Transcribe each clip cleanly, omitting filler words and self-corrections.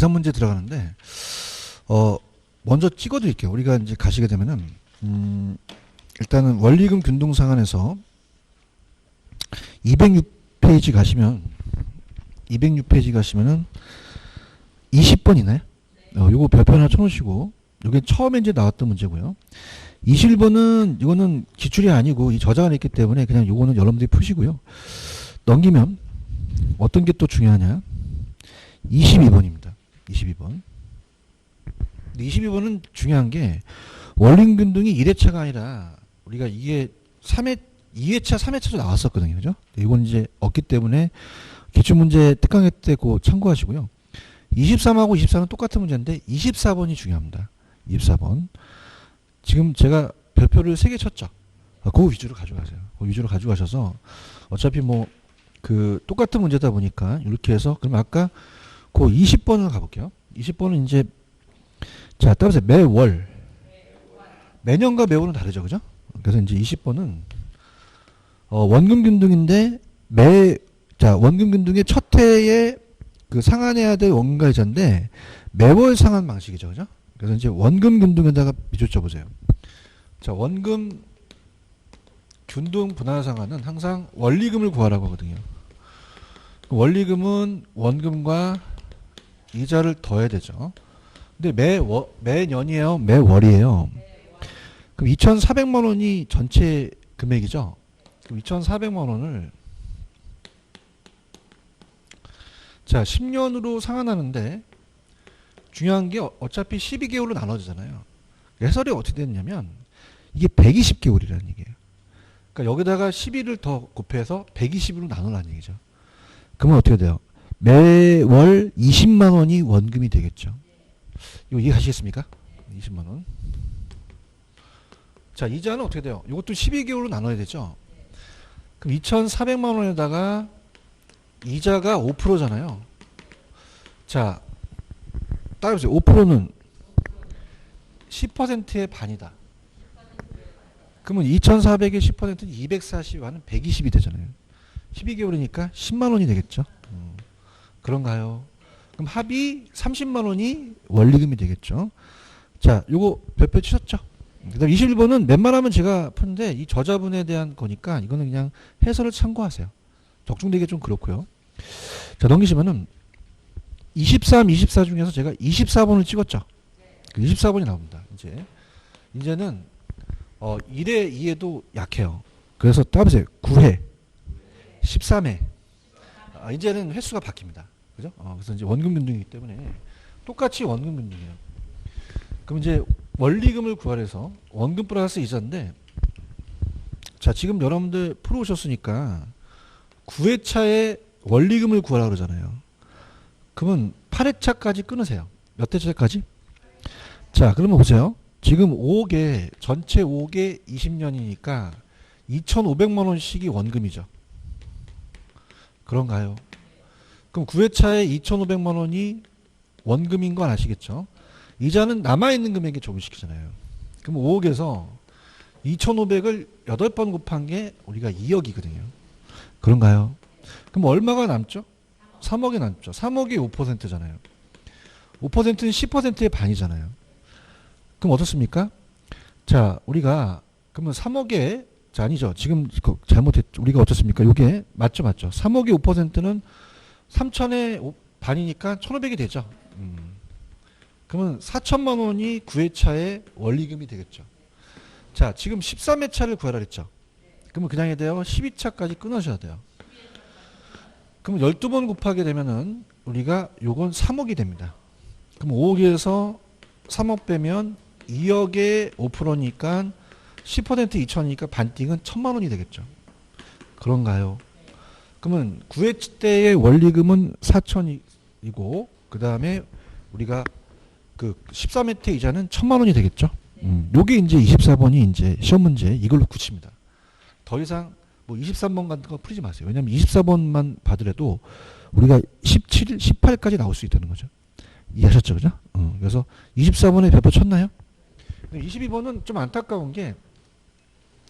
계산 문제 들어가는데 먼저 찍어 드릴게요. 우리가 이제 가시게 되면은 일단은 원리금 균등상환에서 206페이지 가시면 206페이지 가시면은 20번이네. 요거 별표 하나 쳐놓으시고, 요게 처음에 이제 나왔던 문제고요. 21번은 이거는 기출이 아니고 이 저자가 냈기 때문에 그냥 요거는 여러분들이 푸시고요. 넘기면 어떤 게 또 중요하냐? 22번입니다. 22번. 22번은 중요한 게 원리금균등이 1회차가 아니라 우리가 이게 2회차, 3회차도 나왔었거든요. 그죠? 이건 이제 없기 때문에 기출문제 특강회 때 그거 참고하시고요. 23하고 24는 똑같은 문제인데 24번이 중요합니다. 24번. 지금 제가 별표를 3개 쳤죠. 그거 위주로 가져가세요. 그거 위주로 가져가셔서 어차피 뭐 그 똑같은 문제다 보니까 이렇게 해서, 그럼 아까 그 20번을 가볼게요. 20번은 이제 자, 따라서 매월, 매년과 매월은 다르죠, 그죠? 그래서 이제 20번은 원금균등인데 원금균등의 첫 해에 그 상환해야 될 원가이자인데 매월 상환 방식이죠, 그죠? 그래서 이제 원금균등에다가 밑줄 쳐보세요. 자, 원금 균등 분할 상환은 항상 원리금을 구하라고 하거든요. 원리금은 원금과 이자를 더해야 되죠. 근데 매년이에요? 매월이에요? 그럼 2,400만 원이 전체 금액이죠? 그럼 2,400만 원을 자, 10년으로 상환하는데 중요한 게 어차피 12개월로 나눠지잖아요. 해설이 어떻게 됐냐면 이게 120개월이라는 얘기예요. 그러니까 여기다가 12를 더 곱해서 120으로 나누라는 얘기죠. 그러면 어떻게 돼요? 매월 20만 원이 원금이 되겠죠. 이거 이해하시겠습니까? 20만 원. 자, 이자는 어떻게 돼요? 이것도 12개월로 나눠야 되죠. 그럼 2,400만 원에다가 이자가 5%잖아요. 자, 따라해보세요. 5%는 10%의 반이다. 그러면 2,400의 10%는 240하는 120이 되잖아요. 12개월이니까 10만 원이 되겠죠. 그런가요? 그럼 합이 30만 원이 원리금이 되겠죠. 자, 요거 별표 치셨죠? 그 다음 21번은 웬만하면 제가 푸는데 이 저자분에 대한 거니까 이거는 그냥 해설을 참고하세요. 적중되기 좀 그렇고요. 자, 넘기시면은 23, 24 중에서 제가 24번을 찍었죠. 24번이 나옵니다. 이제는 1회, 2회도 약해요. 그래서 따보세요. 9회, 13회. 이제는 횟수가 바뀝니다. 그죠? 그래서 이제 원금균등이기 때문에 똑같이 원금균등이에요. 그럼 이제 원리금을 구하래서 원금 플러스 이자인데, 자, 지금 여러분들 풀어오셨으니까 9회차에 원리금을 구하라 그러잖아요. 그러면 8회차까지 끊으세요. 몇 회차까지? 자, 그러면 보세요. 지금 5개, 전체 5개 20년이니까 2,500만 원씩이 원금이죠. 그런가요? 그럼 9회차에 2,500만 원이 원금인 건 아시겠죠? 이자는 남아있는 금액이 조금씩이잖아요. 그럼 5억에서 2,500을 8번 곱한 게 우리가 2억이거든요. 그런가요? 그럼 얼마가 남죠? 3억이 남죠. 3억이 5%잖아요. 5%는 10%의 반이잖아요. 그럼 어떻습니까? 자, 우리가 그러면 3억에, 자, 아니죠. 지금 잘못했죠. 우리가 어떻습니까? 이게 맞죠. 3억의 5%는 3천의 반이니까 1,500이 되죠. 그러면 4천만 원이 9회차의 원리금이 되겠죠. 자, 지금 13회차를 구하라 그랬죠. 그러면 그냥 해야 돼요. 12차까지 끊으셔야 돼요. 그럼 12번 곱하게 되면은 우리가 요건 3억이 됩니다. 그럼 5억에서 3억 빼면 2억의 5%니까 10% 2천이니까 반띵은 1,000만 원이 되겠죠. 그런가요? 그러면 9회 때의 원리금은 4천이고 그 다음에 우리가 그 13회 때 이자는 1,000만 원이 되겠죠. 요게 이제 24번이 이제 시험 문제 이걸로 굳힙니다. 더 이상 뭐 23번 같은 거 풀지 마세요. 왜냐면 24번만 받으래도 우리가 17, 18까지 나올 수 있다는 거죠. 이해하셨죠? 그죠? 그래서 24번에 별표 쳤나요? 22번은 좀 안타까운 게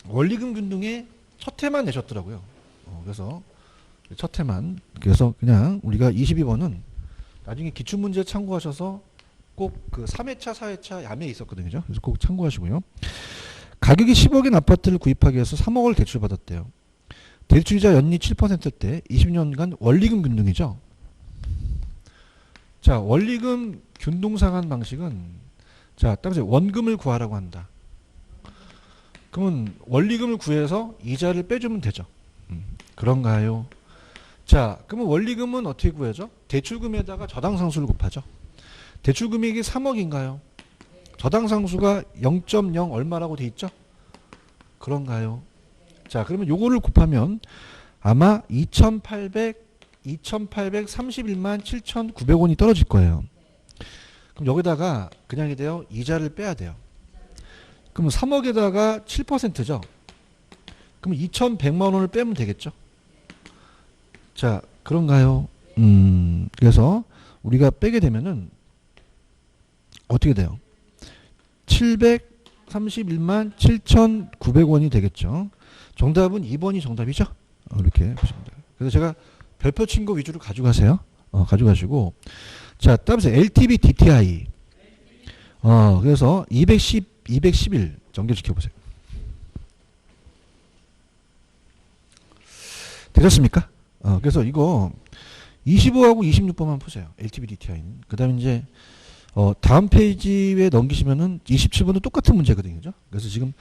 원리금 균등의 첫 해만 내셨더라고요. 그래서 첫 해만. 그래서 그냥 우리가 22번은 나중에 기출문제 참고하셔서 꼭 그 3회차, 4회차 야매에 있었거든요. 그래서 꼭 참고하시고요. 가격이 10억인 아파트를 구입하기 위해서 3억을 대출받았대요. 대출이자 연리 7%대 20년간 원리금 균등이죠. 자, 원리금 균등상환 방식은 자, 따라서 원금을 구하라고 한다. 그러면 원리금을 구해서 이자를 빼주면 되죠. 그런가요? 자, 그러면 원리금은 어떻게 구해죠? 대출금에다가 저당상수를 곱하죠. 대출금액이 3억인가요? 저당상수가 0.0 얼마라고 돼 있죠? 그런가요? 자, 그러면 요거를 곱하면 아마 2,831만 7,900원이 떨어질 거예요. 그럼 여기다가 그냥 이래요. 이자를 빼야 돼요. 그럼 3억에다가 7%죠? 그럼 2,100만 원을 빼면 되겠죠? 자, 그런가요? 그래서 우리가 빼게 되면은 어떻게 돼요? 731만 7,900원이 되겠죠. 정답은 2번이 정답이죠. 이렇게 보시면 돼요. 그래서 제가 별표 친 거 위주로 가져가세요. 가져가시고 자, 따라서 LTV DTI 그래서 211 연결시켜 보세요. 되셨습니까? 그래서 이거 25하고 26번만 푸세요. LTV DTI는. 그 다음에 이제 다음 페이지에 넘기시면은 27번도 똑같은 문제거든요. 그죠? 그래서 지금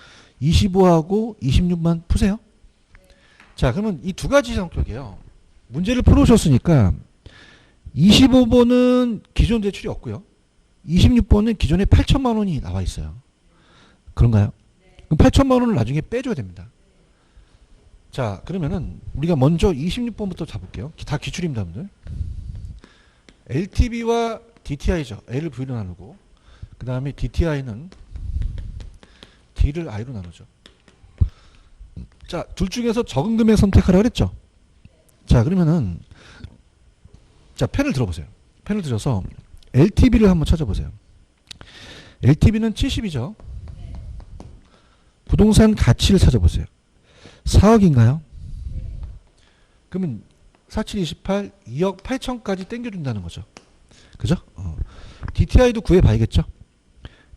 25하고 26만 푸세요. 자, 그러면 이 두 가지 성격이에요. 문제를 풀어오셨으니까 25번은 기존 대출이 없고요. 26번은 기존에 8천만 원이 나와 있어요. 그런가요? 그럼 8천만 원을 나중에 빼줘야 됩니다. 자, 그러면은 우리가 먼저 26번부터 잡을게요. 다 기출입니다, 분들. LTV와 DTI죠. L을 V로 나누고 그 다음에 DTI는 D를 I로 나누죠. 자, 둘 중에서 적은 금액 선택하라 그랬죠. 자, 그러면은 자, 펜을 들어보세요. 펜을 들어서 LTV를 한번 찾아보세요. LTV는 70이죠. 부동산 가치를 찾아보세요. 4억인가요? 그러면 4728 2억 8천까지 땡겨준다는 거죠. 그죠? DTI도 구해봐야겠죠.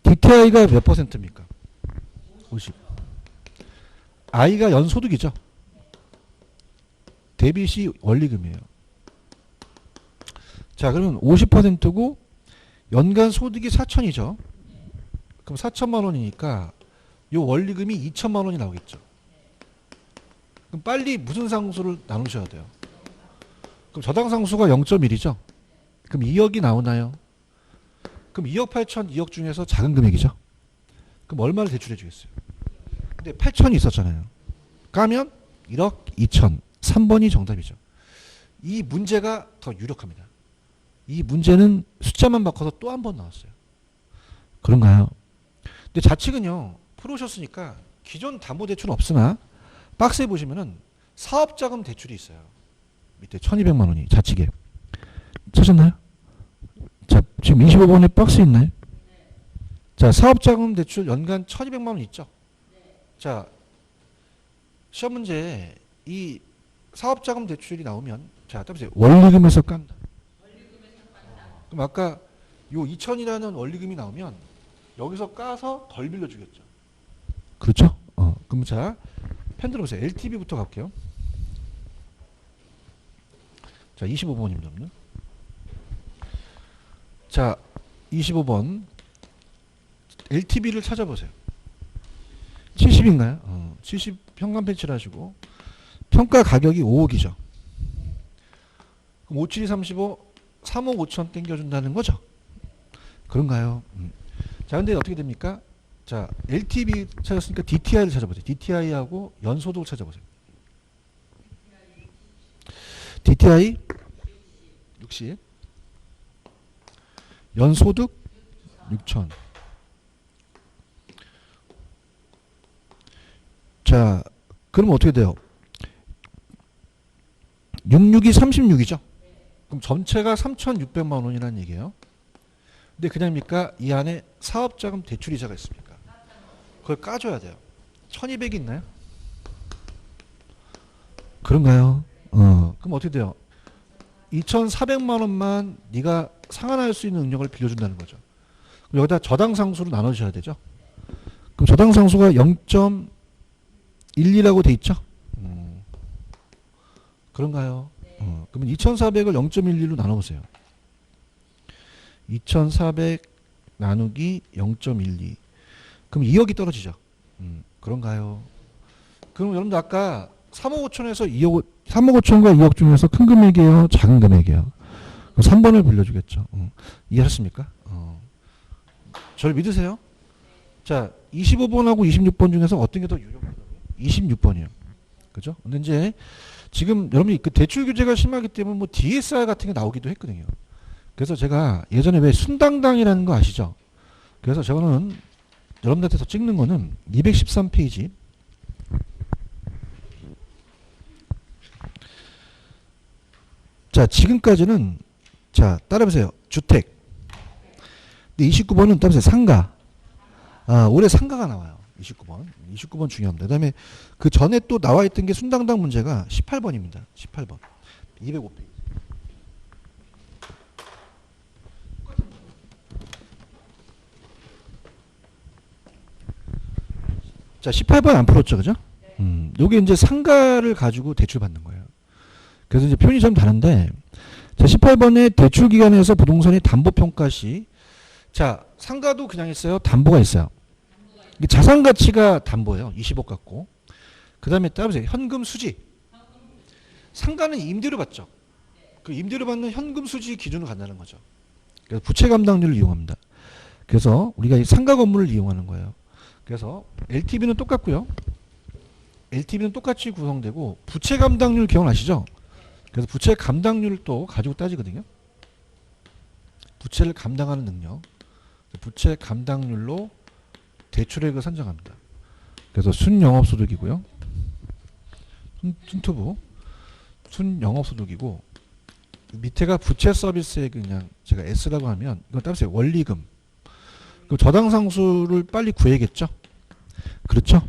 DTI가 몇 퍼센트입니까? 50. I가 연소득이죠. 대비시 원리금이에요. 자, 그러면 50%고 연간 소득이 4천이죠. 그럼 4천만 원이니까 요 원리금이 2천만 원이 나오겠죠. 그럼 빨리 무슨 상수를 나누셔야 돼요? 그럼 저당상수가 0.1이죠. 그럼 2억이 나오나요? 그럼 2억 8천, 2억 중에서 작은 금액이죠. 그럼 얼마를 대출해 주겠어요? 근데 8천이 있었잖아요. 까면 1억 2천. 3번이 정답이죠. 이 문제가 더 유력합니다. 이 문제는 숫자만 바꿔서 또 한 번 나왔어요. 그런가요? 근데 좌측은요. 풀어오셨으니까 기존 담보대출은 없으나 박스에 보시면은 사업자금 대출이 있어요. 밑에 1200만 원이 좌측에. 찾았나요? 자, 지금 25번에 박스 있나요? 자, 사업자금 대출 연간 1200만 원 있죠? 자, 시험 문제에 이 사업자금 대출이 나오면 자, 따보세요. 원리금에서 깐다. 그럼 아까 요 2000이라는 원리금이 나오면 여기서 까서 덜 빌려주겠죠. 그렇죠? 그럼 자, 펜 들어보세요. LTV부터 갈게요. 자, 25번입니다. 자, 25번 LTV를 찾아보세요. 70인가요? 70 현관 배치를 하시고 평가 가격이 5억이죠. 그럼 57이 35 3억 5천 땡겨준다는 거죠. 그런가요? 자, 근데 어떻게 됩니까? 자, LTV 찾았으니까 DTI를 찾아보세요. DTI하고 연소득을 찾아보세요. DTI 60 연소득 6천. 자, 그러면 어떻게 돼요? 66이 36이죠? 그럼 전체가 3,600만 원이라는 얘기예요. 근데 그냥입니까? 이 안에 사업자금 대출이자가 있습니까? 그걸 까줘야 돼요. 1200이 있나요? 그런가요? 그럼 어떻게 돼요? 2,400만 원만 네가 상환할 수 있는 능력을 빌려준다는 거죠. 그럼 여기다 저당상수로 나눠주셔야 되죠. 그럼 저당상수가 0.12라고 돼 있죠. 그런가요? 그러면 2400을 0.12로 나눠보세요. 2400 나누기 0.12. 그럼 2억이 떨어지죠. 그런가요? 그럼 여러분들 아까 3억 5천에서 2억, 3억 5천과 2억 중에서 큰 금액이에요? 작은 금액이에요? 3번을 빌려주겠죠. 이해하셨습니까? 저를 믿으세요? 자, 25번하고 26번 중에서 어떤 게 더 유력하다고요? 26번이요. 그죠? 근데 이제 지금 여러분이 그 대출 규제가 심하기 때문에 뭐 DSR 같은 게 나오기도 했거든요. 그래서 제가 예전에 왜 순당당이라는 거 아시죠? 그래서 저는 여러분들한테서 찍는 거는 213페이지. 자, 지금까지는 자, 따라해보세요. 주택. 근데 29번은 따라해보세요. 상가. 아, 올해 상가가 나와요. 29번. 29번 중요합니다. 그 다음에 그 전에 또 나와 있던 게 순당당 문제가 18번입니다. 18번. 205페이지. 자, 18번 안 풀었죠, 그죠? 요게 이제 상가를 가지고 대출 받는 거예요. 그래서 이제 표현이 좀 다른데, 자, 18번에 대출 기관에서 부동산의 담보 평가 시, 자, 상가도 그냥 있어요. 담보가 있어요. 이게 자산 가치가 담보예요. 20억 갖고. 그 다음에 따라보세요. 현금 수지. 상가는 임대료 받죠. 그 임대료 받는 현금 수지 기준으로 간다는 거죠. 그래서 부채 감당률을 이용합니다. 그래서 우리가 이 상가 건물을 이용하는 거예요. 그래서 LTV는 똑같고요. LTV는 똑같이 구성되고 부채 감당률 기억나시죠? 그래서 부채 감당률을 또 가지고 따지거든요. 부채를 감당하는 능력. 부채 감당률로 대출액을 산정합니다. 그래서 순영업소득이고요. 순투부. 순영업소득이고 밑에가 부채 서비스액 그냥 제가 S라고 하면 이건 따라서 원리금. 그 저당상수를 빨리 구해야겠죠? 그렇죠?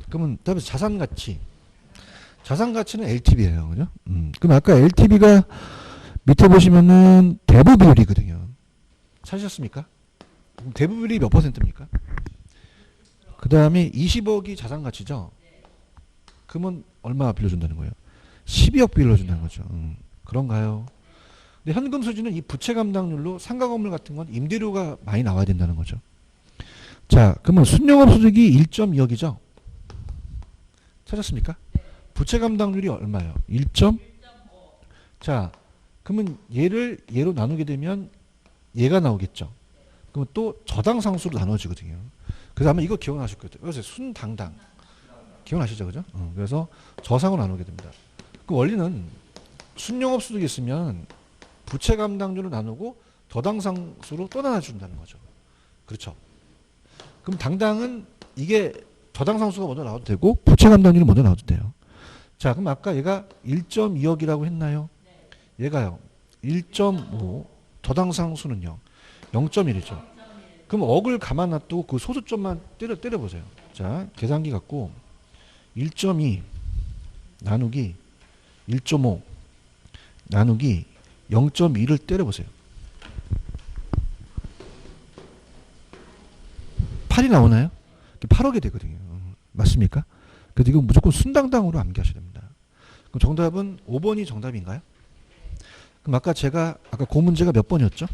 그러면 따라서 자산가치. 자산가치는 LTV예요. 그죠? 그럼 아까 LTV가 밑에 보시면은 대부 비율이거든요. 찾으셨습니까? 그럼 대부 비율이 몇 퍼센트입니까? 그 다음에 20억이 자산가치죠? 그러면 얼마 빌려준다는 거예요? 12억 빌려준다는 거죠. 그런가요? 근데 현금 수지는 이 부채 감당률로 상가 건물 같은 건 임대료가 많이 나와야 된다는 거죠. 자, 그러면 순영업 소득이 1.2억이죠? 찾았습니까? 부채 감당률이 얼마예요? 1점? 자, 그러면 얘를 얘로 나누게 되면 얘가 나오겠죠? 그러면 또 저당상수로 나눠지거든요. 그래서 아마 이거 기억나실 거예요. 그래서 순당당. 기억나시죠? 그죠? 그래서 저상으로 나누게 됩니다. 그 원리는 순영업 소득이 있으면 부채 감당률을 나누고 저당상수로 또 나눠준다는 거죠. 그렇죠? 그럼 당당은 이게 저당상수가 먼저 나와도 되고 부채 감당률이 먼저 나와도 돼요. 자, 그럼 아까 얘가 1.2억이라고 했나요? 얘가요. 1.5. 저당상수는요. 0.1이죠. 그럼 억을 가만 놔두고 그 소수점만 때려보세요. 자, 계산기 갖고 1.2 나누기 1.5 나누기 0.2를 때려보세요. 8이 나오나요? 8억이 되거든요. 맞습니까? 그래서 이거 무조건 순당당으로 암기하셔야 됩니다. 그럼 정답은 5번이 정답인가요? 그럼 아까 그 문제가 몇 번이었죠?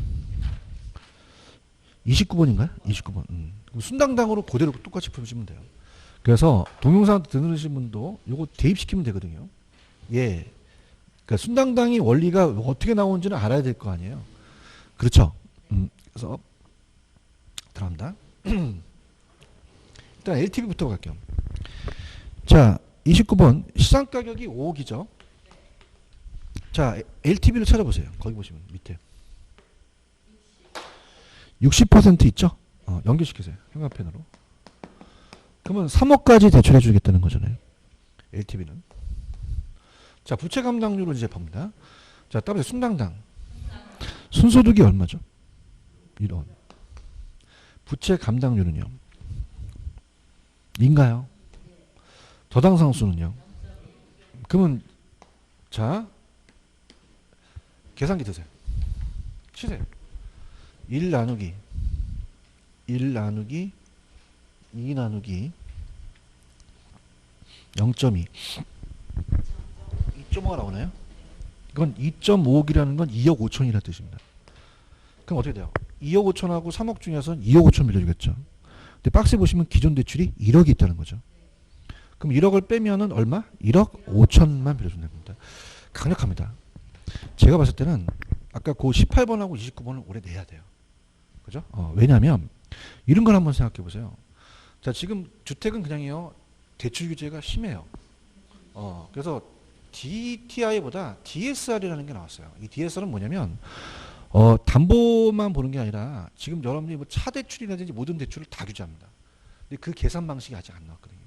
29번인가요? 29번. 그럼 순당당으로 그대로 똑같이 풀으시면 돼요. 그래서 동영상 들으신 분도 요거 대입시키면 되거든요. 예. 그러니까 순당당이 원리가 어떻게 나오는지는 알아야 될 거 아니에요. 그렇죠. 그래서 들어갑니다. 일단 LTV부터 갈게요. 자, 29번 시장가격이 5억이죠. 자, LTV를 찾아보세요. 거기 보시면 밑에 60% 있죠? 연결시키세요. 형광펜으로. 그러면 3억까지 대출해 주겠다는 거잖아요. LTV는. 자, 부채 감당률을 이제 봅니다. 자, 따라서 순당당. 순소득이 얼마죠? 1원. 부채 감당률은요? 인가요? 저당상수는요? 그러면 자, 계산기 드세요. 치세요. 1 나누기 1 나누기 2 나누기 0.2 2.5가 나오나요? 이건 2.5억이라는 건 2억 5천이라는 뜻입니다. 그럼 어떻게 돼요? 2억 5천하고 3억 중에서는 2억 5천 빌려주겠죠. 근데 박스에 보시면 기존 대출이 1억이 있다는 거죠. 그럼 1억을 빼면은 얼마? 1억 5천만 빌려준다는 겁니다. 강력합니다. 제가 봤을 때는 아까 그 18번하고 29번을 올해 내야 돼요. 그죠? 왜냐하면 이런 걸 한번 생각해 보세요. 자, 지금 주택은 그냥요 대출 규제가 심해요. 그래서 DTI보다 DSR이라는 게 나왔어요. 이 DSR은 뭐냐면 담보만 보는 게 아니라 지금 여러분들이 뭐 차 대출이라든지 모든 대출을 다 규제합니다. 근데 그 계산 방식이 아직 안 나왔거든요.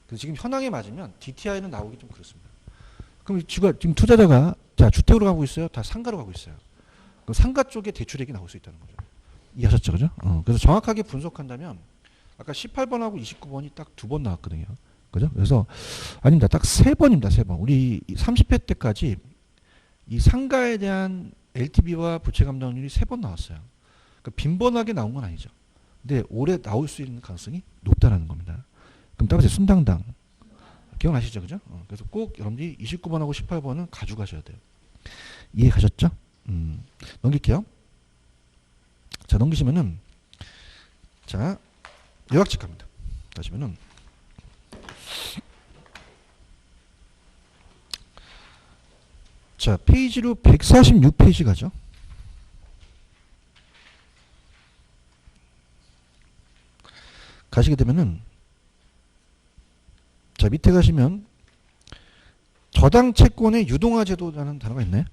그래서 지금 현황에 맞으면 DTI는 나오기 좀 그렇습니다. 그럼 지금 투자자가 자 주택으로 가고 있어요? 다 상가로 가고 있어요. 그럼 상가 쪽에 대출액이 나올 수 있다는 거죠. 이해하셨죠? 그죠? 그래서 정확하게 분석한다면 아까 18번하고 29번이 딱 2번 나왔거든요. 그죠? 그래서 아닙니다. 딱 3번입니다. 3번. 우리 30회 때까지 이 상가에 대한 LTV와 부채 감당률이 3번 나왔어요. 그러니까 빈번하게 나온 건 아니죠. 근데 올해 나올 수 있는 가능성이 높다라는 겁니다. 그럼 따라서 순당당 기억나시죠? 그죠? 그래서 꼭 여러분들이 29번하고 18번은 가져가셔야 돼요. 이해 가셨죠? 넘길게요. 자, 넘기시면은 자, 요약집 갑니다. 가시면은 자, 페이지로 146페이지 가죠. 가시게 되면은 자, 밑에 가시면 저당 채권의 유동화 제도라는 단어가 있네.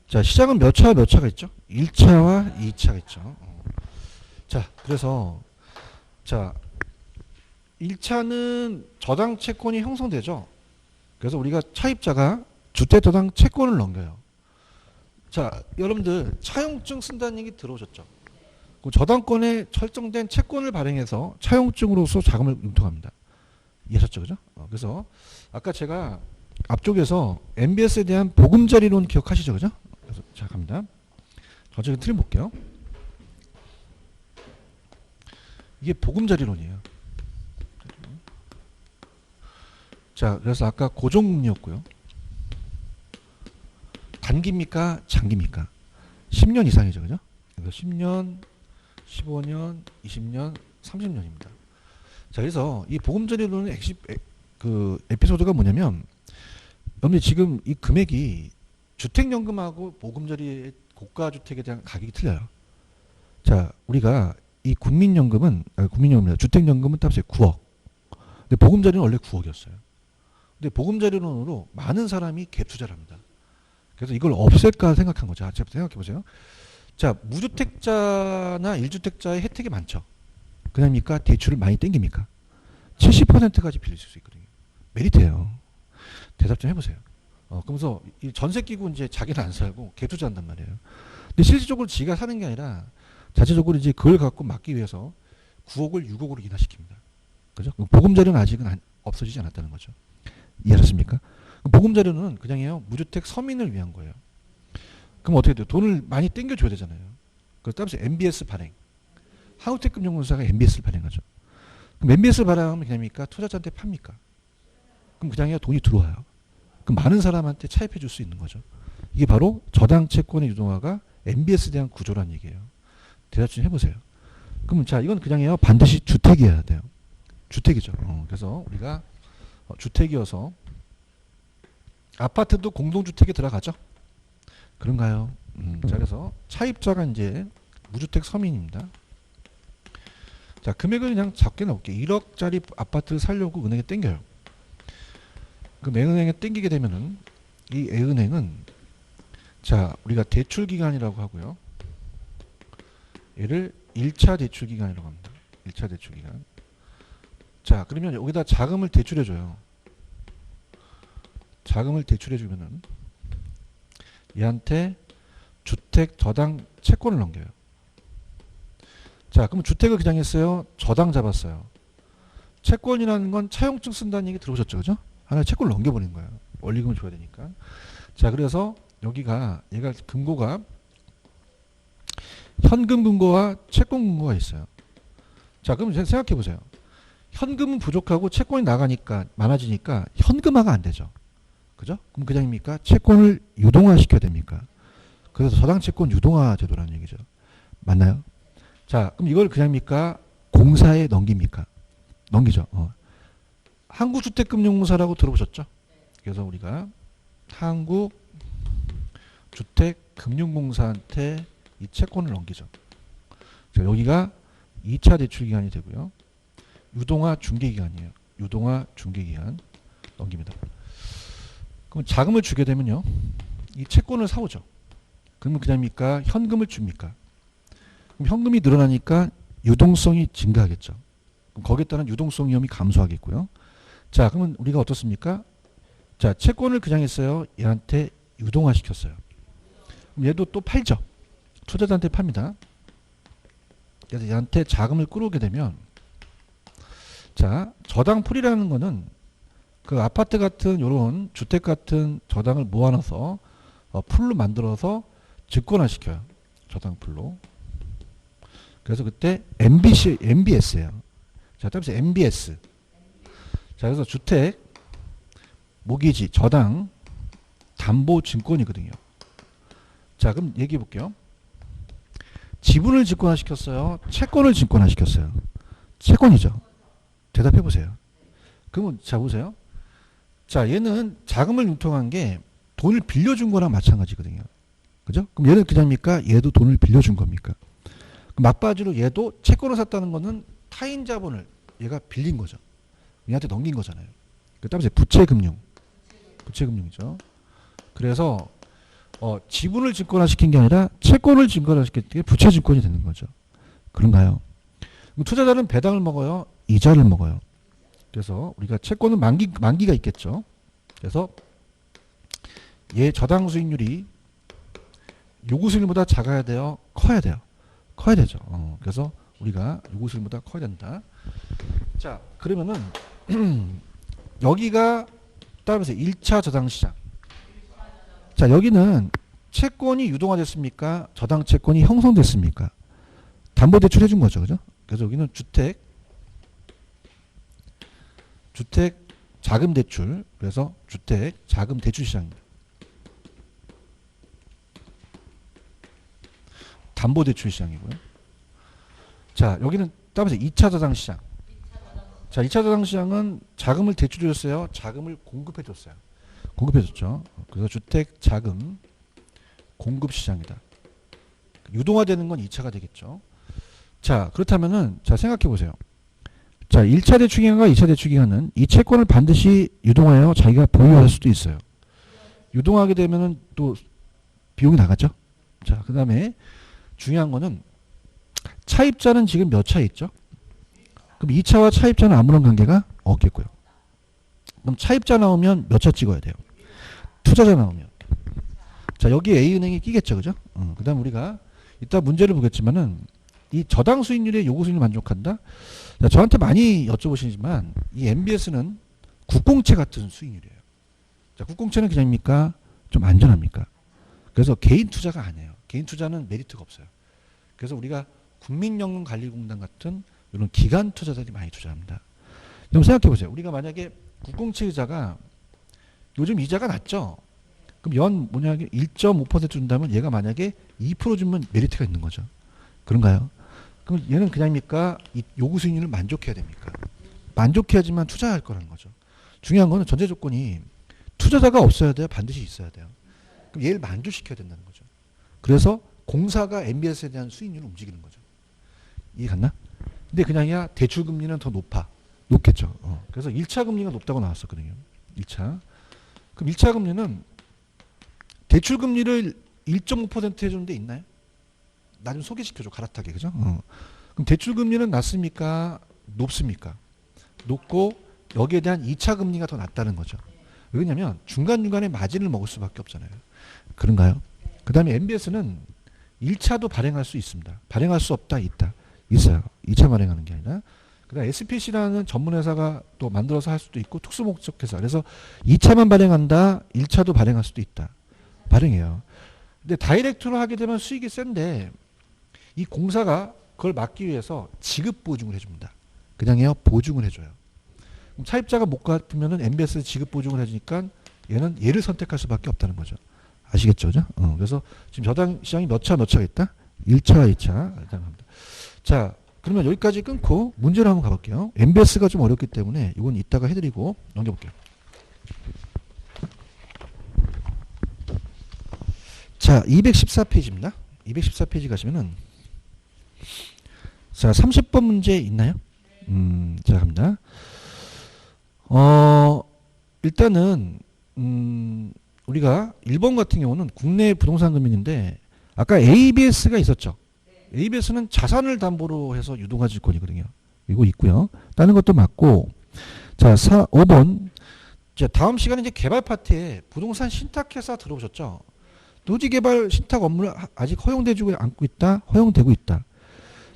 자, 시작은 몇 차와 몇 차가 있죠? 1차와 2차가 있죠. 자, 그래서 자, 1차는 저당 채권이 형성되죠. 그래서 우리가 차입자가 주택저당 채권을 넘겨요. 자, 여러분들 차용증 쓴다는 얘기 들어오셨죠? 그 저당권에 설정된 채권을 발행해서 차용증으로서 자금을 융통합니다. 이해하셨죠? 그죠? 그래서 아까 제가 앞쪽에서 MBS에 대한 보금자리론 기억하시죠? 그죠? 그래서 자, 갑니다. 저쪽에 틀림 볼게요. 이게 보금자리론이에요. 자, 그래서 아까 고정금리였고요. 단기입니까? 장기입니까? 10년 이상이죠. 그죠? 그래서 10년, 15년, 20년, 30년입니다. 자, 그래서 이 보금자리론의 그 에피소드가 뭐냐면, 여러분들 지금 이 금액이 주택연금하고 보금자리 고가주택에 대한 가격이 틀려요. 자, 우리가 이 국민연금입니다. 주택연금은 따로 9억. 근데 보금자리는 원래 9억이었어요. 근데 보금자리론으로 많은 사람이 갭 투자를 합니다. 그래서 이걸 없앨까 생각한 거죠. 자, 생각해 보세요. 자, 무주택자나 1주택자의 혜택이 많죠. 그러니까 대출을 많이 땡깁니까? 70%까지 빌릴 수 있거든요. 메리트예요. 대답 좀 해보세요. 그러면서 이 전세끼고 이제 자기는 안 살고 갭 투자한단 말이에요. 근데 실질적으로 지가 사는 게 아니라 자체적으로 이제 그걸 갖고 막기 위해서 9억을 6억으로 인하시킵니다. 그죠? 보금자리는 아직은 없어지지 않았다는 거죠. 이해하셨습니까? 보금자리는 그냥요 무주택 서민을 위한 거예요. 그럼 어떻게 돼요? 돈을 많이 땡겨줘야 되잖아요. 그래서 따라서 MBS 발행. 하우택금융공사가 MBS를 발행하죠. 그럼 MBS를 발행하면 그냥입니까? 투자자한테 팝니까? 그럼 그냥요 돈이 들어와요. 그럼 많은 사람한테 차입해 줄 수 있는 거죠. 이게 바로 저당 채권의 유동화가 MBS에 대한 구조란 얘기예요. 대답 좀 해보세요. 그럼 자, 이건 그냥요 반드시 주택이어야 돼요. 주택이죠. 그래서 우리가 주택이어서 아파트도 공동주택에 들어가죠. 그런가요? 자, 그래서 차입자가 이제 무주택 서민입니다. 자, 금액을 그냥 작게 넣을게요. 1억짜리 아파트를 살려고 은행에 땡겨요. 그럼 은행에 땡기게 되면은 이 은행은 자, 우리가 대출 기간이라고 하고요. 얘를 1차 대출 기간이라고 합니다. 1차 대출 기간. 자, 그러면 여기다 자금을 대출해 줘요. 자금을 대출해 주면은 얘한테 주택 저당 채권을 넘겨요. 자, 그럼 주택을 그냥 했어요? 저당 잡았어요. 채권이라는 건 차용증 쓴다는 얘기 들어보셨죠? 그죠? 하나 채권을 넘겨버린 거예요. 원리금을 줘야 되니까. 자, 그래서 여기가 얘가 금고가 현금 근거와 채권 근거가 있어요. 자, 그럼 생각해 보세요. 현금은 부족하고 채권이 나가니까 많아지니까 현금화가 안 되죠. 그죠? 그럼 그냥입니까? 채권을 유동화시켜야 됩니까? 그래서 저당 채권 유동화 제도라는 얘기죠. 맞나요? 자, 그럼 이걸 그냥입니까? 공사에 넘깁니까? 넘기죠. 한국주택금융공사라고 들어보셨죠? 그래서 우리가 한국주택금융공사한테 이 채권을 넘기죠. 자, 여기가 2차 대출 기간이 되고요. 유동화 중개 기간이에요. 유동화 중개 기간 넘깁니다. 그럼 자금을 주게 되면요. 이 채권을 사오죠. 그러면 그냥입니까? 현금을 줍니까? 그럼 현금이 늘어나니까 유동성이 증가하겠죠. 그럼 거기에 따른 유동성 위험이 감소하겠고요. 자, 그러면 우리가 어떻습니까? 자, 채권을 그냥 했어요. 얘한테 유동화 시켰어요. 그럼 얘도 또 팔죠. 투자자한테 팝니다. 그래서 얘한테 자금을 끌어오게 되면, 자, 저당풀이라는 거는 그 아파트 같은 요런 주택 같은 저당을 모아놔서 풀로 만들어서 증권화 시켜요. 저당풀로. 그래서 그때 MBS예요. 자, 따라서 MBS. 자, 그래서 주택, 모기지, 저당, 담보 증권이거든요. 자, 그럼 얘기해 볼게요. 지분을 증권화 시켰어요? 채권을 증권화 시켰어요? 채권이죠. 대답해 보세요. 그러면 자, 보세요. 자, 얘는 자금을 융통한 게 돈을 빌려준 거랑 마찬가지거든요. 그죠? 그럼 얘는 그냥입니까? 얘도 돈을 빌려준 겁니까? 막바지로 얘도 채권을 샀다는 거는 타인 자본을 얘가 빌린 거죠. 얘한테 넘긴 거잖아요. 따라서 부채금융. 부채금융이죠. 그래서 지분을 증권화시킨 게 아니라 채권을 증권화시킨 게 부채증권이 되는 거죠. 그런가요? 그럼 투자자는 배당을 먹어요? 이자를 먹어요? 그래서 우리가 채권은 만기가 있겠죠. 그래서 얘 저당 수익률이 요구 수익률보다 작아야 돼요? 커야 돼요? 커야 되죠. 그래서 우리가 요구 수익률보다 커야 된다. 자, 그러면은 여기가 따라서 1차 저당시장. 자, 여기는 채권이 유동화됐습니까? 저당 채권이 형성됐습니까? 담보대출 해준 거죠. 그죠? 그래서 여기는 주택 자금 대출. 그래서 주택 자금 대출 시장입니다. 담보대출 시장이고요. 자, 여기는 따라서 2차 저당 시장. 자, 2차 저당 시장은 자금을 대출해줬어요? 자금을 공급해줬어요? 공급해줬죠. 그래서 주택 자금 공급 시장이다. 유동화되는 건 2차가 되겠죠. 자, 그렇다면은 자, 생각해 보세요. 자, 1차 대출기간과 2차 대출기간은 이 채권을 반드시 유동화해요? 자기가 보유할 수도 있어요. 유동하게 되면은 또 비용이 나가죠. 자, 그 다음에 중요한 거는 차입자는 지금 몇 차 있죠? 그럼 2차와 차입자는 아무런 관계가 없겠고요. 그럼 차입자 나오면 몇 차 찍어야 돼요? 투자자 나오면. 자, 여기 A은행이 끼겠죠. 그죠? 그 다음 우리가 이따 문제를 보겠지만은 이 저당 수익률에 요구 수익률 만족한다? 자, 저한테 많이 여쭤보시지만 이 MBS는 국공채 같은 수익률이에요. 자, 국공채는 그냥입니까? 좀 안전합니까? 그래서 개인 투자가 아니에요. 개인 투자는 메리트가 없어요. 그래서 우리가 국민연금관리공단 같은 이런 기관 투자자들이 많이 투자합니다. 그럼 생각해 보세요. 우리가 만약에 국공채 이자가 요즘 이자가 낮죠? 그럼 연 1.5% 준다면 얘가 만약에 2% 주면 메리트가 있는 거죠. 그런가요? 그럼 얘는 그냥입니까? 이 요구 수익률을 만족해야 됩니까? 만족해야지만 투자할 거라는 거죠. 중요한 거는 전제 조건이 투자자가 없어야 돼요? 반드시 있어야 돼요? 그럼 얘를 만족시켜야 된다는 거죠. 그래서 공사가 MBS에 대한 수익률을 움직이는 거죠. 이해 갔나? 근데 그냥이야 대출금리는 더 높겠죠. 그래서 1차 금리가 높다고 나왔었거든요. 1차. 그럼 1차 금리는 대출금리를 1.5% 해주는 데 있나요? 나 좀 소개시켜줘. 갈아타게. 그죠? 그럼 대출금리는 낮습니까? 높습니까? 높고 여기에 대한 2차 금리가 더 낮다는 거죠. 왜냐하면 중간중간에 마진을 먹을 수밖에 없잖아요. 그런가요? 그 다음에 MBS는 1차도 발행할 수 있습니다. 발행할 수 없다, 있다. 있어요. 2차 발행하는 게 아니라. 그 다음에 SPC라는 전문회사가 또 만들어서 할 수도 있고 특수목적회사. 그래서 2차만 발행한다, 1차도 발행할 수도 있다. 발행해요. 근데 다이렉트로 하게 되면 수익이 센데 이 공사가 그걸 막기 위해서 지급 보증을 해줍니다. 그냥요 보증을 해줘요. 그럼 차입자가 못 갚으면은 MBS 지급 보증을 해주니까 얘는 얘를 선택할 수밖에 없다는 거죠. 아시겠죠? 그죠? 그래서 지금 저당 시장이 몇 차가 있다? 1차, 2차. 일단 합니다. 자, 그러면 여기까지 끊고 문제를 한번 가볼게요. MBS가 좀 어렵기 때문에 이건 이따가 해드리고 넘겨볼게요. 자, 214페이지입니다. 214페이지 가시면은 자, 30번 문제 있나요? 자, 갑니다. 일단은 우리가 1번 같은 경우는 국내 부동산 금융인데 아까 ABS가 있었죠. ABS는 자산을 담보로 해서 유동화 질권이거든요. 이거 있고요. 다른 것도 맞고. 자, 5번. 자, 다음 시간에 이제 개발 파트에 부동산 신탁회사 들어오셨죠. 토지 개발 신탁 업무를 아직 허용되지 않고 있다. 허용되고 있다.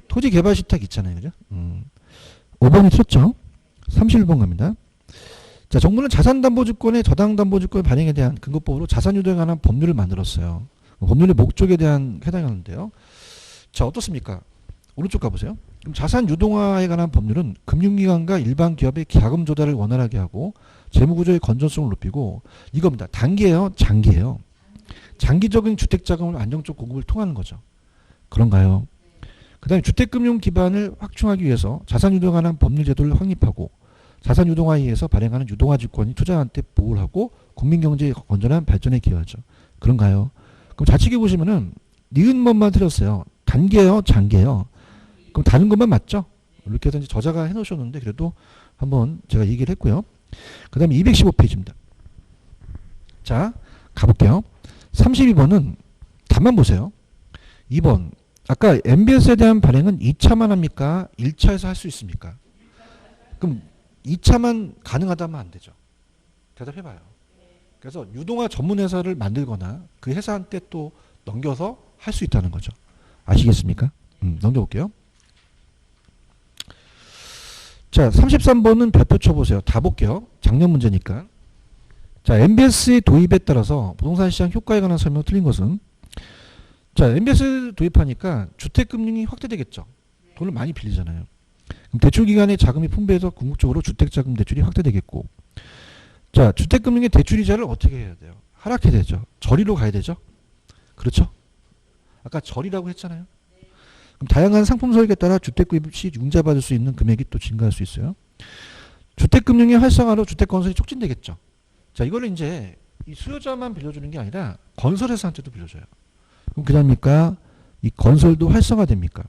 토지 개발 신탁 있잖아요. 그죠? 5번이 틀렸죠. 31번 갑니다. 자, 정부는 자산담보주권의 저당담보주권 발행에 대한 근거법으로 자산유동에 관한 법률을 만들었어요. 법률의 목적에 대한 해당하는데요. 자, 어떻습니까? 오른쪽 가보세요. 그럼 자산유동화에 관한 법률은 금융기관과 일반 기업의 자금 조달을 원활하게 하고 재무구조의 건전성을 높이고 이겁니다. 단기예요? 장기예요? 장기적인 주택자금을 안정적 공급을 통하는 거죠. 그런가요? 그 다음에 주택금융 기반을 확충하기 위해서 자산유동화에 관한 법률 제도를 확립하고 자산유동화에 의해서 발행하는 유동화증권이 투자한테 보호를 하고 국민경제의 건전한 발전에 기여하죠. 그런가요? 그럼 좌측에 보시면은 니은 것만 틀렸어요. 단계요, 장계요. 그럼 다른 것만 맞죠? 이렇게 해서 이제 저자가 해놓으셨는데 그래도 한번 제가 얘기를 했고요. 그 다음에 215페이지입니다. 자, 가볼게요. 32번은 답만 보세요. 2번. 아까 MBS에 대한 발행은 2차만 합니까? 1차에서 할 수 있습니까? 그럼 2차만 가능하다면 안 되죠. 대답해봐요. 그래서 유동화 전문 회사를 만들거나 그 회사한테 또 넘겨서 할 수 있다는 거죠. 아시겠습니까? 넘겨볼게요. 자, 33번은 별표 쳐보세요. 다 볼게요. 작년 문제니까. 자, MBS의 도입에 따라서 부동산 시장 효과에 관한 설명 틀린 것은 자, MBS 도입하니까 주택금융이 확대되겠죠. 돈을 많이 빌리잖아요. 그럼 대출기관의 자금이 풍부해서 궁극적으로 주택자금 대출이 확대되겠고 자, 주택금융의 대출이자를 어떻게 해야 돼요? 하락해야 되죠. 저리로 가야 되죠. 그렇죠? 아까 절이라고 했잖아요. 그럼 다양한 상품 설계에 따라 주택구입 시 융자받을 수 있는 금액이 또 증가할 수 있어요. 주택금융의 활성화로 주택건설이 촉진되겠죠. 자, 이거를 이제 이 수요자만 빌려주는 게 아니라 건설회사한테도 빌려줘요. 그럼 그다음입니까? 이 건설도 활성화됩니까?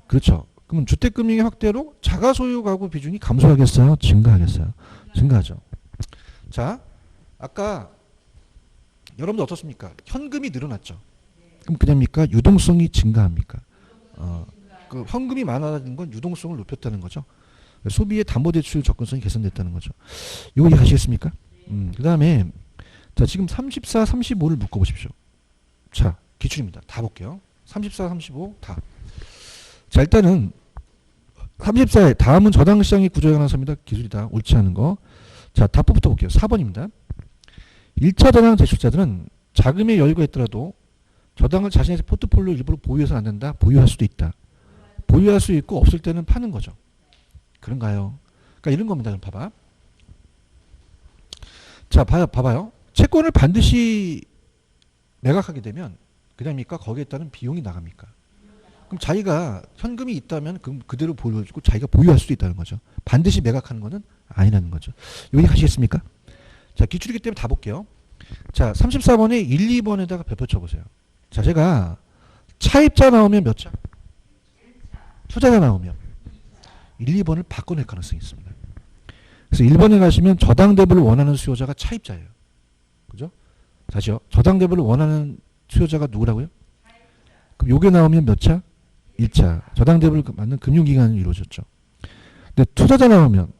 그렇죠. 그럼 주택금융의 확대로 자가소유 가구 비중이 감소하겠어요? 증가하겠어요? 증가하죠. 자, 아까 여러분들 어떻습니까? 현금이 늘어났죠. 그럼 그냥입니까? 유동성이 증가합니까? 그 현금이 많아진 건 유동성을 높였다는 거죠. 소비의 담보대출 접근성이 개선됐다는 거죠. 이거 이해하시겠습니까? 그 다음에 자, 지금 34, 35를 묶어보십시오. 자, 기출입니다. 다 볼게요. 34, 35 다. 자, 일단은 34에 다음은 저당시장의 구조에 관한 설명입니다. 기술이다. 옳지 않은 거. 자, 답부터 볼게요. 4번입니다. 1차 저당 제출자들은 자금의 여유가 있더라도 저당을 자신의 포트폴리오 일부러 보유해서는 안 된다. 보유할 수도 있다. 보유할 수 있고 없을 때는 파는 거죠. 그런가요? 그러니까 이런 겁니다. 봐봐. 자, 봐봐요. 채권을 반드시 매각하게 되면 그냥입니까? 거기에 따른 비용이 나갑니까? 그럼 자기가 현금이 있다면 그대로 보여주고 자기가 보유할 수도 있다는 거죠. 반드시 매각하는 것은 아니라는 거죠. 여기 가시겠습니까? 자, 기출이기 때문에 다 볼게요. 자, 34번에 1, 2번에다가 별표 쳐보세요. 자, 제가 차입자 나오면 몇 차? 투자자 나오면 1, 2번을 바꿔낼 가능성이 있습니다. 그래서 1번에 가시면 저당 대부를 원하는 수요자가 차입자예요. 그죠? 다시요. 저당 대부를 원하는 수요자가 누구라고요? 그럼 요게 나오면 몇 차? 1차. 저당 대부를 맞는 금융기관이 이루어졌죠. 근데 투자자 나오면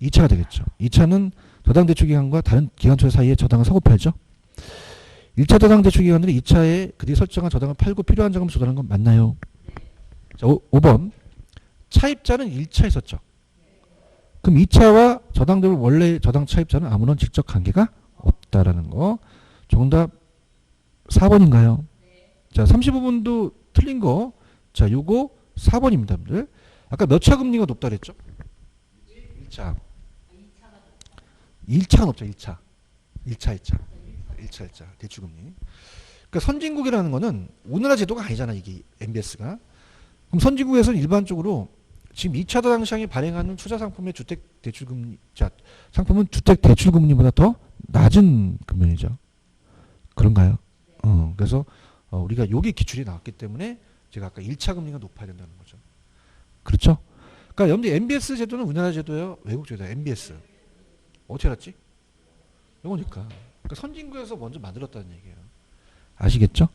2차가 되겠죠. 2차는 저당 대출기관과 다른 기관 투자 사이에 저당을 사고 팔죠. 1차 저당 대출기관들이 2차에 그들이 설정한 저당을 팔고 필요한 자금을 조달하는 건 맞나요? 자, 5번. 차입자는 1차 있었죠. 그럼 2차와 저당 대부 원래 저당 차입자는 아무런 직접 관계가 없다라는 거. 정답 4번인가요? 자, 35번도 틀린 거 자, 요거 4번입니다, 여러분들. 아까 몇 차 금리가 높다 그랬죠? 1차. 1차가 높죠, 1차. 1차. 대출금리. 그러니까 선진국이라는 거는 우리나라 제도가 아니잖아, 이게 MBS가. 그럼 선진국에서는 일반적으로 지금 2차 다당시장이 발행하는 투자 상품의 주택 대출금리, 자, 상품은 주택 대출금리보다 더 낮은 금리죠. 그런가요? 그래서 우리가 여기 기출이 나왔기 때문에 제가 아까 1차 금리가 높아야 된다는 거죠. 그렇죠? 그러니까 여러분들 MBS 제도는 우리나라 제도예요? 외국 제도예요? MBS. 어떻게 알았지? 이거니까. 그러니까 선진국에서 먼저 만들었다는 얘기예요. 아시겠죠?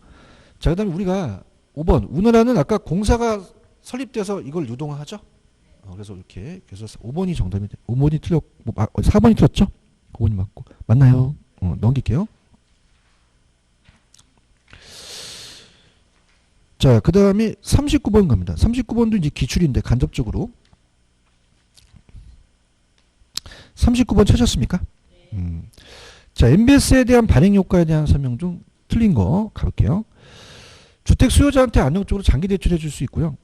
자, 그 다음에 우리가 5번. 우리나라는 아까 공사가 설립돼서 이걸 유동화하죠? 그래서 이렇게. 그래서 5번이 정답이 돼. 5번이 틀렸고, 4번이 틀렸죠? 5번이 맞고. 맞나요? 넘길게요. 자, 그 다음에 39번 갑니다. 39번도 이제 기출인데, 간접적으로. 39번 찾았습니까? 자, MBS에 대한 발행 효과에 대한 설명 중 틀린 거 가볼게요. 주택 수요자한테 안정적으로 장기 대출해 줄 수 있고요.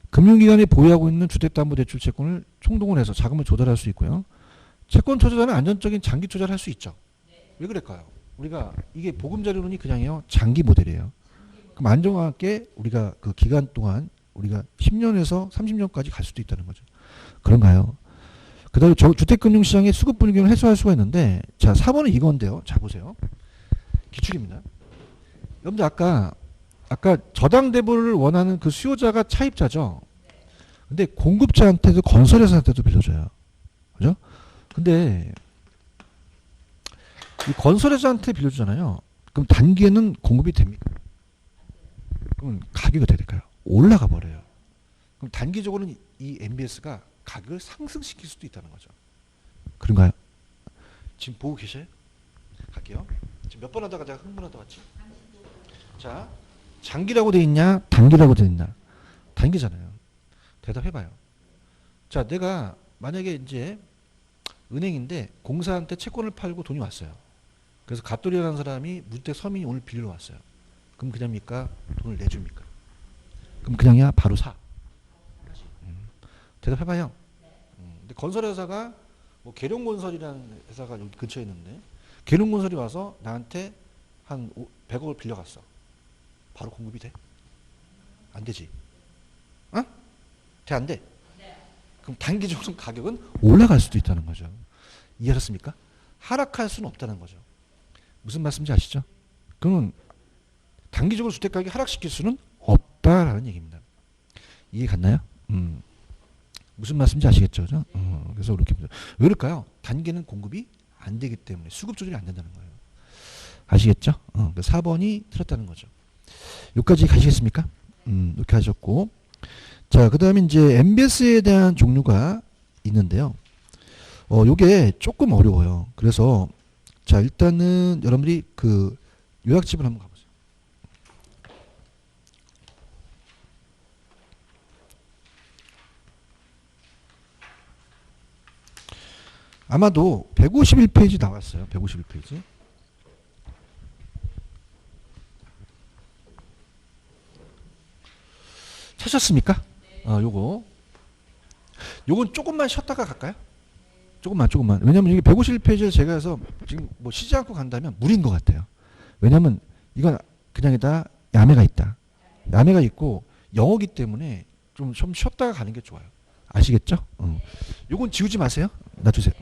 금융기관이 보유하고 있는 주택담보대출 채권을 총동원 해서 자금을 조달할 수 있고요. 채권 투자자는 안정적인 장기 투자를 할 수 있죠. 왜 그럴까요? 우리가 이게 보금자리론이 그냥요 장기 모델이에요. 그럼 안정하게 우리가 그 기간 동안 우리가 10년에서 30년까지 갈 수도 있다는 거죠. 그런가요? 그 다음에 주택금융시장의 수급 불균형을 해소할 수가 있는데, 자, 4번은 이건데요. 자, 보세요. 기출입니다. 여러분들 아까 저당대부를 원하는 그 수요자가 차입자죠. 근데 공급자한테도 건설회사한테도 빌려줘요. 그죠? 근데 이 건설회사한테 빌려주잖아요. 그럼 단기에는 공급이 됩니까? 그럼 가격이 어떻게 될까요? 올라가 버려요. 그럼 단기적으로는 이 MBS가 가격을 상승시킬 수도 있다는 거죠. 그런가요? 지금 보고 계셔요? 갈게요. 지금 몇 번 하다가 제가 흥분하다 왔지? 자, 장기라고 돼 있냐? 단기라고 돼 있냐? 단기잖아요. 대답해봐요. 자, 내가 만약에 이제 은행인데 공사한테 채권을 팔고 돈이 왔어요. 그래서 갑돌이라는 사람이 무주택 서민이 오늘 빌리러 왔어요. 그럼 그냥입니까? 돈을 내줍니까? 그럼 그냥이야? 바로 사. 대답해봐요. 근데 건설회사가 뭐 계룡건설이라는 회사가 여기 근처에 있는데 계룡건설이 와서 나한테 한 100억을 빌려갔어. 바로 공급이 돼? 안 되지. 어? 돼, 안 돼? 그럼 단기적으로 가격은 올라갈 수도 있다는 거죠. 이해하셨습니까? 하락할 수는 없다는 거죠. 무슨 말씀인지 아시죠? 그러면 단기적으로 주택 가격이 하락시킬 수는 없다라는 얘기입니다. 이해 갔나요? 무슨 말씀인지 아시겠죠? 그죠? 그래서 이렇게 왜 그럴까요? 단기는 공급이 안 되기 때문에 수급 조절이 안 된다는 거예요. 아시겠죠? 4번이 틀렸다는 거죠. 여기까지 가시겠습니까? 이렇게 하셨고, 자, 그 다음에 이제 MBS에 대한 종류가 있는데요. 요게 조금 어려워요. 그래서 자, 일단은 여러분들이 그 요약집을 한번 가보세요. 아마도 151페이지 나왔어요. 151페이지. 찾았습니까? 요건 조금만 쉬었다가 갈까요? 조금만. 왜냐면 이게 151페이지를 제가 해서 지금 뭐 쉬지 않고 간다면 무리인 것 같아요. 왜냐면 이건 그냥에다 야매가 있다. 야매가 있고 영어기 때문에 좀 쉬었다가 가는 게 좋아요. 아시겠죠? 요건 지우지 마세요. 놔두세요.